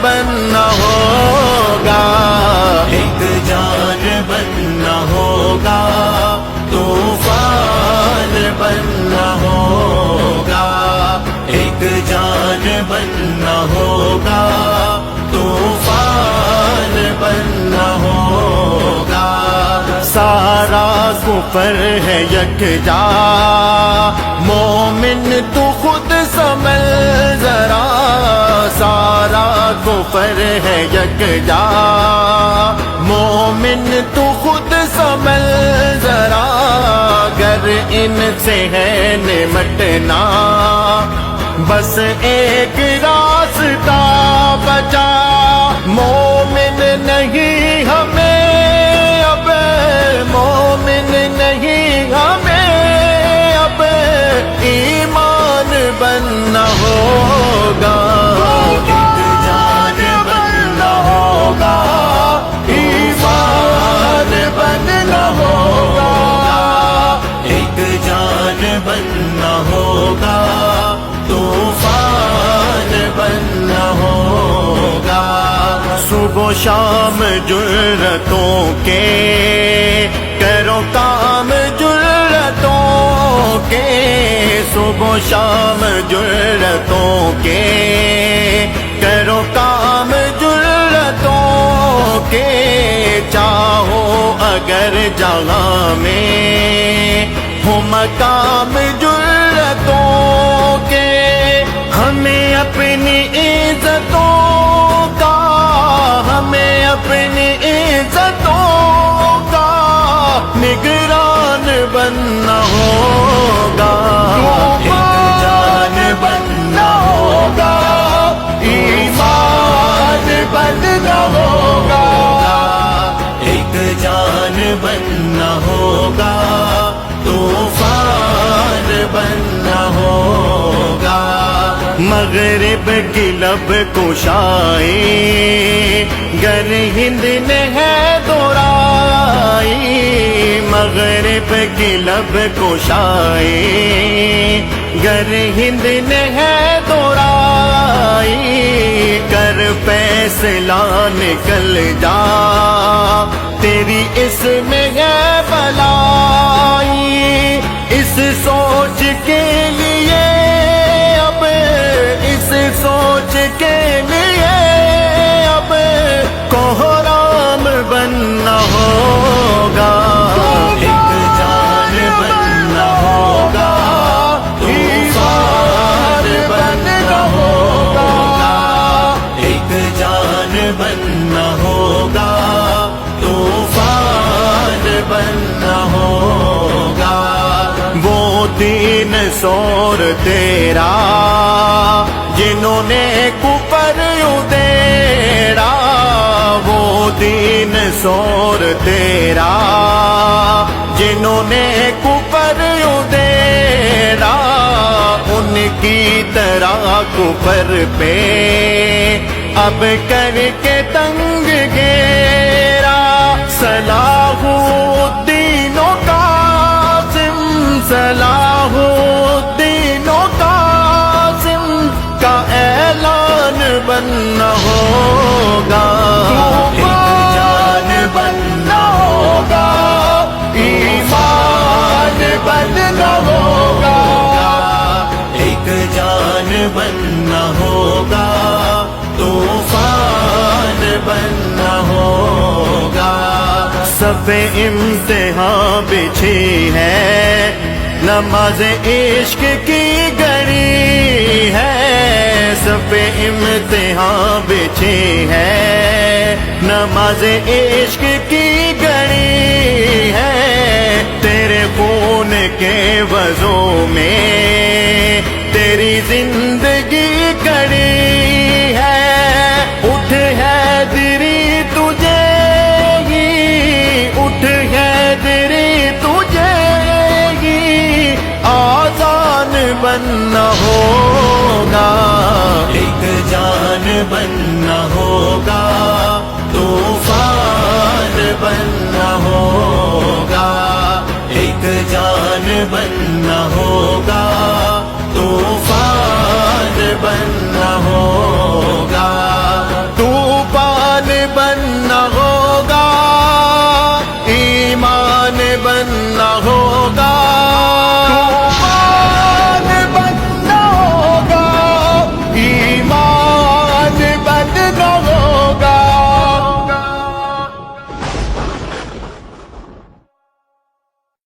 بننا ہوگا، ایک جان بننا ہوگا، طوفان بننا ہوگا، ایک جان بننا ہوگا، طوفان بننا ہوگا۔ سارا کفر ہے یکجا، مومن تو خود سنبھل ذرا، سارا کفر ہے یکجا، مومن تو خود سنبھل ذرا، گر ان سے ہے نمٹنا بس ایک راستہ بچا، مومن نہیں ہمیں اب، مومن نہیں ہمیں اب، ایمان بننا ہوگا، ایک جان بننا ہوگا، ایمان بننا ہوگا، ایک جان بننا ہوگا، طوفان بننا ہوگا۔ صبح و شام جرأتوں کے کرو کام جرأتوں کے، صبح و شام جرأتوں کے کرو کام جرأتوں کے، چاہو اگر جہاں میں ہو مقام جرأتوں کے، ہمیں اپنی عزتوں کا، ہمیں اپنی عزتوں کا نگران بننا ہوگا، ایک جان بننا ہوگا، ایمان بننا ہوگا، ایک جان بننا ہوگا، طوفان بننا ہوگا۔ مغرب کی لب کشائی گر ہند نے ہے دورائی، مغرب کی لب کشائی گر ہند نے ہے دورائی، کر فیصلہ نکل جا تیری اس میں ہے بھلائی، اس سوچ کے لیے اب، اس سوچ کے لیے اب کوہرام بننا ہوگا، ایک جان بننا ہوگا، طوفان بننا ہوگا، ایک جان بننا ہوگا، طوفان بننا ہوگا۔ وہ دین سور تیرا جنہوں نے کفر ادھیڑا، وہ دین سور تیرا جنہوں نے کفر ادھیڑا، ان کی طرح کفر پہ اب کر کے تنگ گھیرا، صلاح الدین و قاسم، صلاح الدین و قاسم کا اعلان بننا ہوگا، ایک جان بننا ہوگا، ایمان بننا ہوگا، ایک جان بننا ہوگا، طوفان بننا ہوگا۔ صف امتحان بچھی ہے، نماز عشق کی گھڑی ہے، صف امتحان بچھی ہے، نماز عشق کی گھڑی ہے، تیرے خون کے وضو میں تیری زندگی کڑی ہے، اٹھ حیدری تجھے ہی، اٹھ حیدری تجھے ہی آذان بننا ہوگا، ایک جان بننا ہوگا، طوفان بننا ہوگا، ایک جان بننا ہوگا،